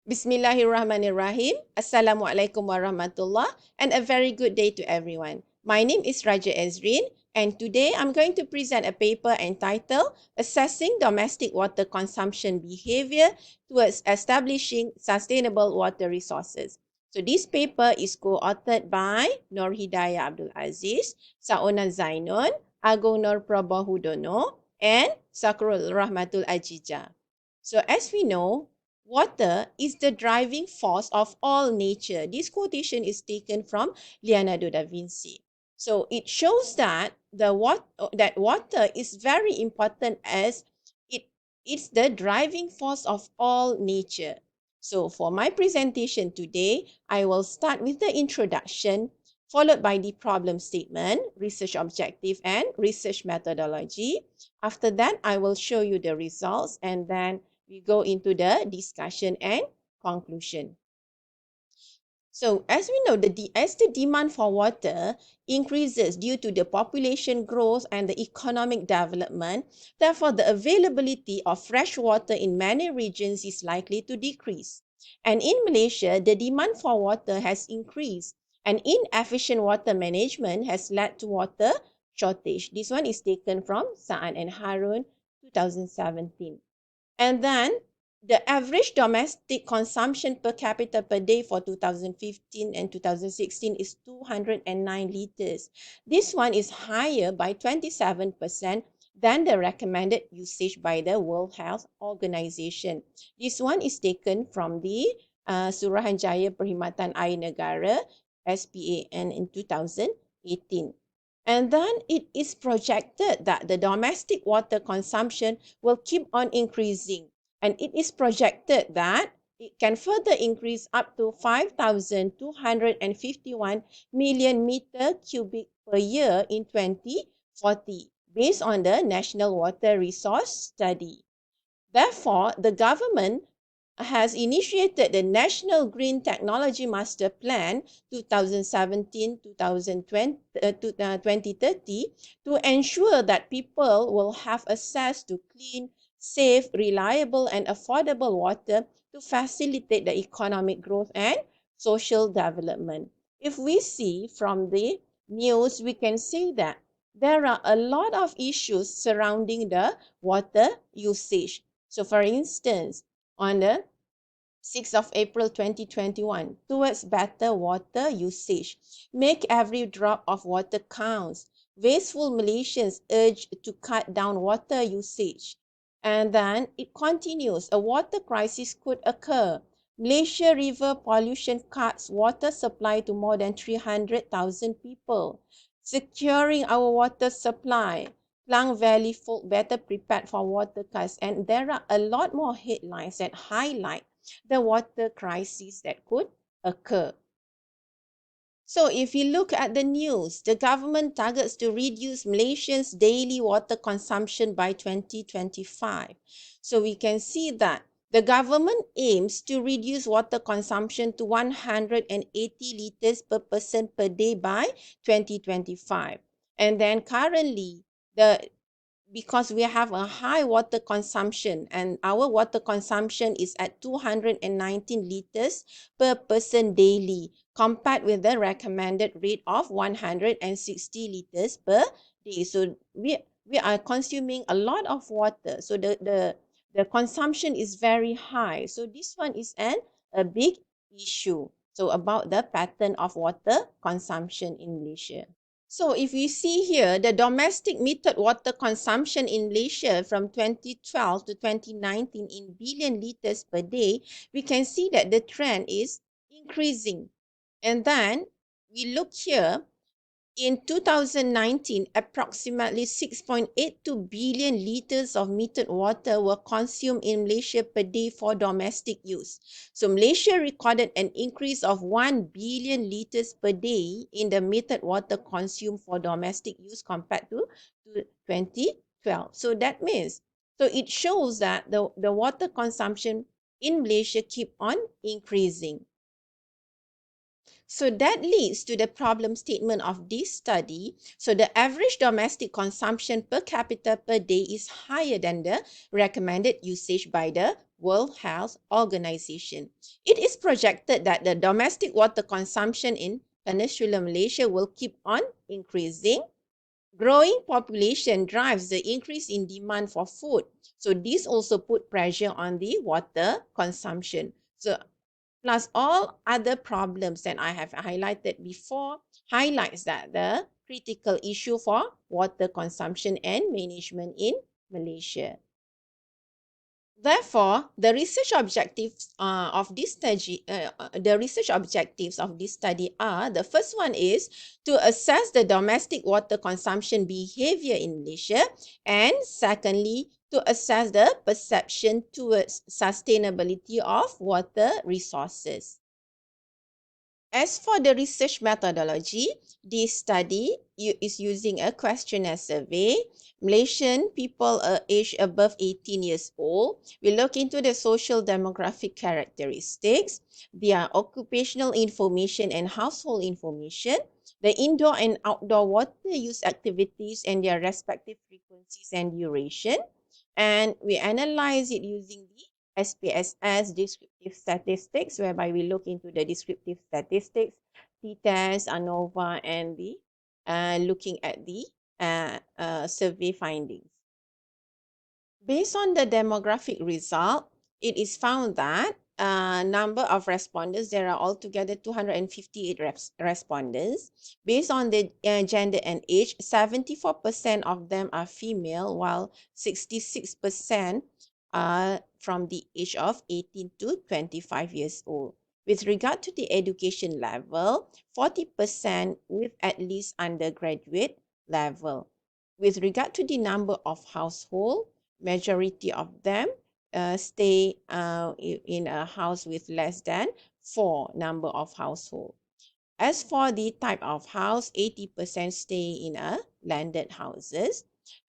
Bismillahirrahmanirrahim. Assalamualaikum warahmatullah and a very good day to everyone. My name is Raja Ezrin and today I'm going to present a paper entitled Assessing Domestic Water Consumption Behaviour Towards Establishing Sustainable Water Resources. So this paper is co-authored by Nur Hidayah Abdul Aziz, Saona Zainun, Agung Nur Prabahudono and Sakrul Rahmatul Ajija. So as we know, water is the driving force of all nature. This quotation is taken from Leonardo da Vinci. So it shows that water is very important as it's the driving force of all nature. So for my presentation today, I will start with the introduction, followed by the problem statement, research objective, and research methodology. After that, I will show you the results and then we go into the discussion and conclusion. So as we know, as the demand for water increases due to the population growth and the economic development, therefore the availability of fresh water in many regions is likely to decrease. And in Malaysia, the demand for water has increased and inefficient water management has led to water shortage. This one is taken from Sa'an and Harun, 2017. And then the average domestic consumption per capita per day for 2015 and 2016 is 209 litres. This one is higher by 27% than the recommended usage by the World Health Organization. This one is taken from the Suruhanjaya Perkhidmatan Air Negara SPAN in 2018. And then it is projected that the domestic water consumption will keep on increasing. And it is projected that it can further increase up to 5,251 million meter cubic per year in 2040, based on the National Water Resource Study. Therefore, the government has initiated the National Green Technology Master Plan 2017-2030 to ensure that people will have access to clean, safe, reliable and affordable water to facilitate the economic growth and social development. If we see from the news, we can see that there are a lot of issues surrounding the water usage. So for instance, on the 6th of April 2021, towards better water usage. Make every drop of water counts. Wasteful Malaysians urged to cut down water usage. And then it continues, a water crisis could occur. Malaysia river pollution cuts water supply to more than 300,000 people. Securing our water supply. Klang Valley folk better prepared for water cuts. And there are a lot more headlines that highlight the water crisis that could occur. So if you look at the news, the government targets to reduce Malaysians' daily water consumption by 2025. So we can see that the government aims to reduce water consumption to 180 litres per person per day by 2025. And then currently, because we have a high water consumption and our water consumption is at 219 litres per person daily compared with the recommended rate of 160 litres per day. So we are consuming a lot of water. So the consumption is very high. So this one is a big issue. So about the pattern of water consumption in Malaysia. So if we see here, the domestic metered water consumption in Malaysia from 2012 to 2019 in billion litres per day, we can see that the trend is increasing. And then we look here, in 2019, approximately 6.82 billion litres of metered water were consumed in Malaysia per day for domestic use. So Malaysia recorded an increase of 1 billion litres per day in the metered water consumed for domestic use compared to 2012. So that means, so it shows that the water consumption in Malaysia keep on increasing. So that leads to the problem statement of this study. So the average domestic consumption per capita per day is higher than the recommended usage by the World Health Organization. It is projected that the domestic water consumption in Peninsular Malaysia will keep on increasing. Growing population drives the increase in demand for food. So this also put pressure on the water consumption. So plus all other problems that I have highlighted before highlights that the critical issue for water consumption and management in Malaysia. Therefore, the research objectives of this study, are: the first one is to assess the domestic water consumption behavior in Malaysia, and secondly, to assess the perception towards sustainability of water resources. As for the research methodology, this study is using a questionnaire survey. Malaysian people aged above 18 years old. We look into the social demographic characteristics, their occupational information and household information, the indoor and outdoor water use activities and their respective frequencies and duration. And we analyze it using the SPSS descriptive statistics, whereby we look into the descriptive statistics, t-test, ANOVA, and the looking at the survey findings. Based on the demographic result, it is found that number of respondents, there are altogether 258 respondents. Based on the gender and age, 74% of them are female, while 66% are from the age of 18 to 25 years old. With regard to the education level, 40% with at least undergraduate level. With regard to the number of household, majority of them stay in a house with less than 4 number of household. As for the type of house, 80% stay in a landed houses.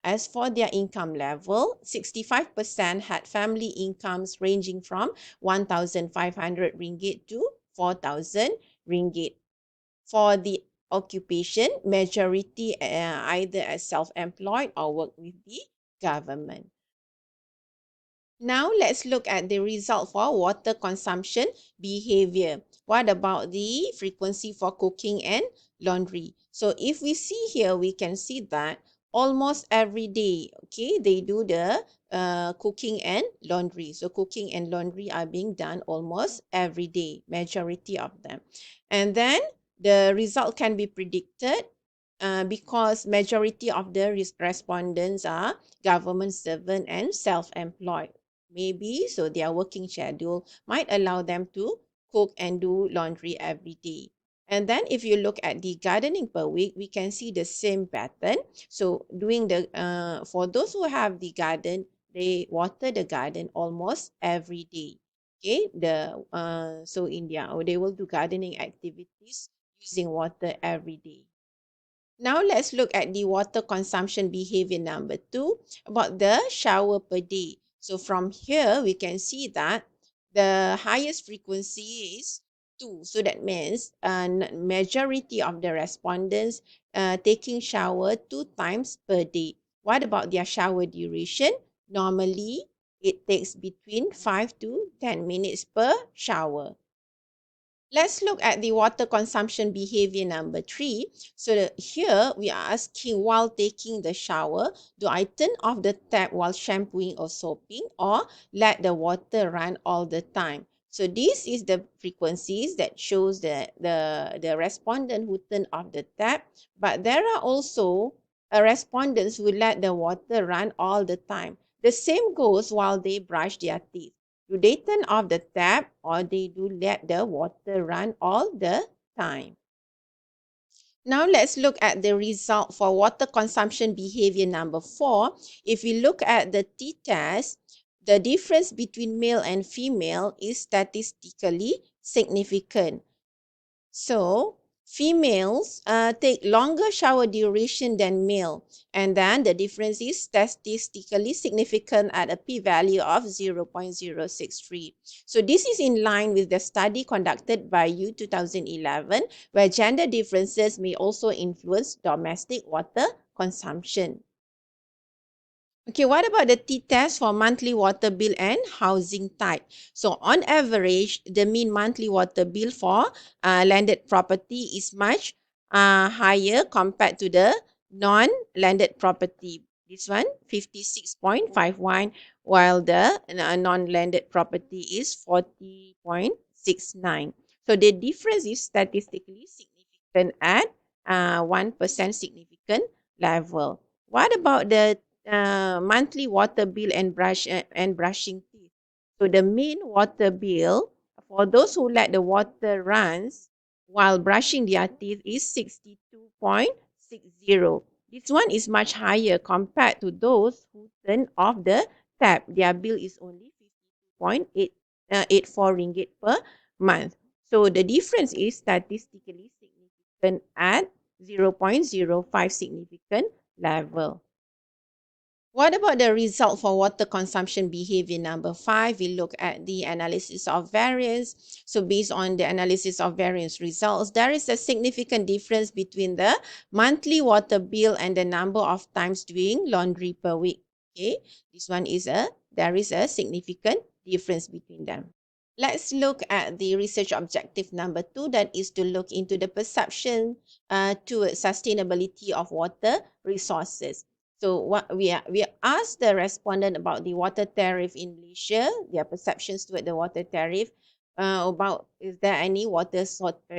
As for their income level, 65% had family incomes ranging from 1,500 ringgit to 4,000 ringgit. For the occupation, majority either as self-employed or work with the government. Now let's look at the result for water consumption behavior. What about the frequency for cooking and laundry? So if we see here, we can see that almost every day, okay, they do the cooking and laundry. So cooking and laundry are being done almost every day, majority of them. And then the result can be predicted because majority of the respondents are government servant and self-employed. Maybe so their working schedule might allow them to cook and do laundry every day. And then if you look at the gardening per week, we can see the same pattern. So doing the for those who have the garden, they water the garden almost every day. Okay, so in their, they will do gardening activities using water every day. Now let's look at the water consumption behavior number 2, about the shower per day. So from here, we can see that the highest frequency is 2. So that means majority of the respondents taking shower 2 times per day. What about their shower duration? Normally, it takes between 5 to 10 minutes per shower. Let's look at the water consumption behavior number 3. So here we are asking, while taking the shower, do I turn off the tap while shampooing or soaping, or let the water run all the time? So this is the frequencies that shows the respondent who turn off the tap. But there are also respondents who let the water run all the time. The same goes while they brush their teeth. Do they turn off the tap, or they do let the water run all the time? Now let's look at the result for water consumption behavior number 4. If we look at the t-test, the difference between male and female is statistically significant. So females take longer shower duration than male, and then the difference is statistically significant at a p-value of 0.063. So this is in line with the study conducted by U 2011, where gender differences may also influence domestic water consumption. Okay, what about the t-test for monthly water bill and housing type? So on average, the mean monthly water bill for landed property is much higher compared to the non-landed property. This one, 56.51, while the non-landed property is 40.69. So the difference is statistically significant at 1% significant level. What about the monthly water bill and brushing teeth? So the main water bill for those who let the water runs while brushing their teeth is 62.60. This one is much higher compared to those who turn off the tap. Their bill is only 52.84 ringgit per month. So the difference is statistically significant at 0.05 significant level. What about the result for water consumption behavior number 5? We look at the analysis of variance. So based on the analysis of variance results, there is a significant difference between the monthly water bill and the number of times doing laundry per week. Okay, this one is there is a significant difference between them. Let's look at the research objective number 2, that is to look into the perception towards sustainability of water resources. So what we asked the respondent about the water tariff in Malaysia, their perceptions toward the water tariff, about is there any water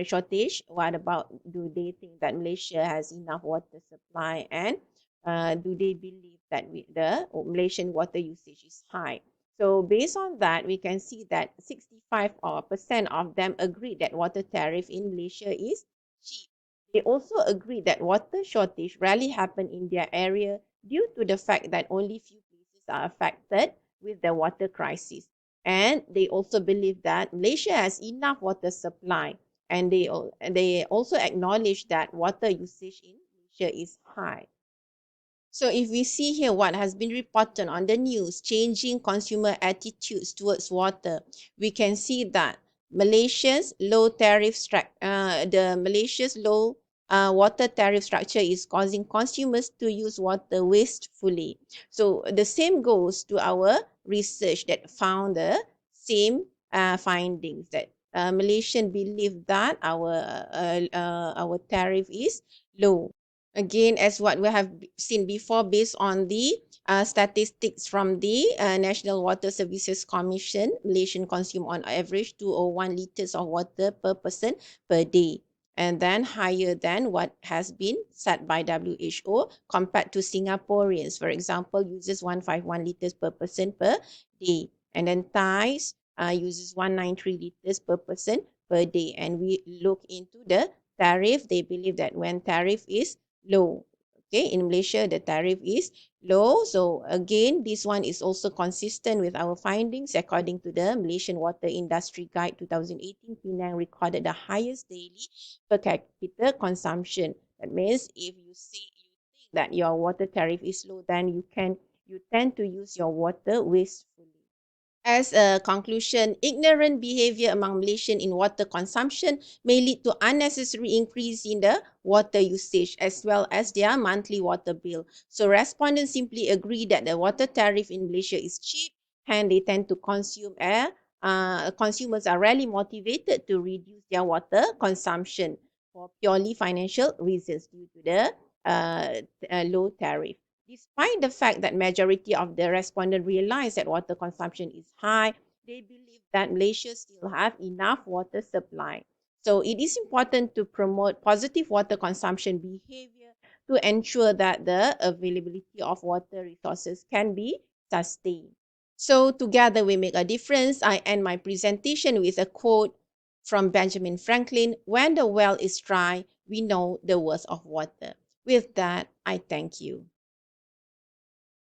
shortage? What about, do they think that Malaysia has enough water supply, and do they believe that the Malaysian water usage is high? So based on that, we can see that 65% of them agree that water tariff in Malaysia is cheap. They also agree that water shortage rarely happen in their area due to the fact that only few places are affected with the water crisis. And they also believe that Malaysia has enough water supply, and they also acknowledge that water usage in Malaysia is high. So if we see here what has been reported on the news, changing consumer attitudes towards water, we can see that Malaysia's low water tariff structure is causing consumers to use water wastefully. So the same goes to our research that found the same findings, that Malaysian believe that our tariff is low. Again, as what we have seen before, based on the statistics from the National Water Services Commission, Malaysian consume on average 201 liters of water per person per day, and then higher than what has been set by WHO compared to Singaporeans. For example, uses 151 liters per person per day, and then Thais uses 193 liters per person per day. And we look into the tariff. They believe that when tariff is low. Okay, in Malaysia, the tariff is low. So again, this one is also consistent with our findings. According to the Malaysian Water Industry Guide 2018, Penang recorded the highest daily per capita consumption. That means if you think that your water tariff is low, then you tend to use your water wastefully. As a conclusion, ignorant behavior among Malaysians in water consumption may lead to unnecessary increase in the water usage as well as their monthly water bill. So respondents simply agree that the water tariff in Malaysia is cheap, and they tend to consume air. Consumers are rarely motivated to reduce their water consumption for purely financial reasons due to the low tariff. Despite the fact that majority of the respondents realize that water consumption is high, they believe that Malaysia still have enough water supply. So it is important to promote positive water consumption behavior to ensure that the availability of water resources can be sustained. So together we make a difference. I end my presentation with a quote from Benjamin Franklin: "When the well is dry, we know the worth of water." With that, I thank you.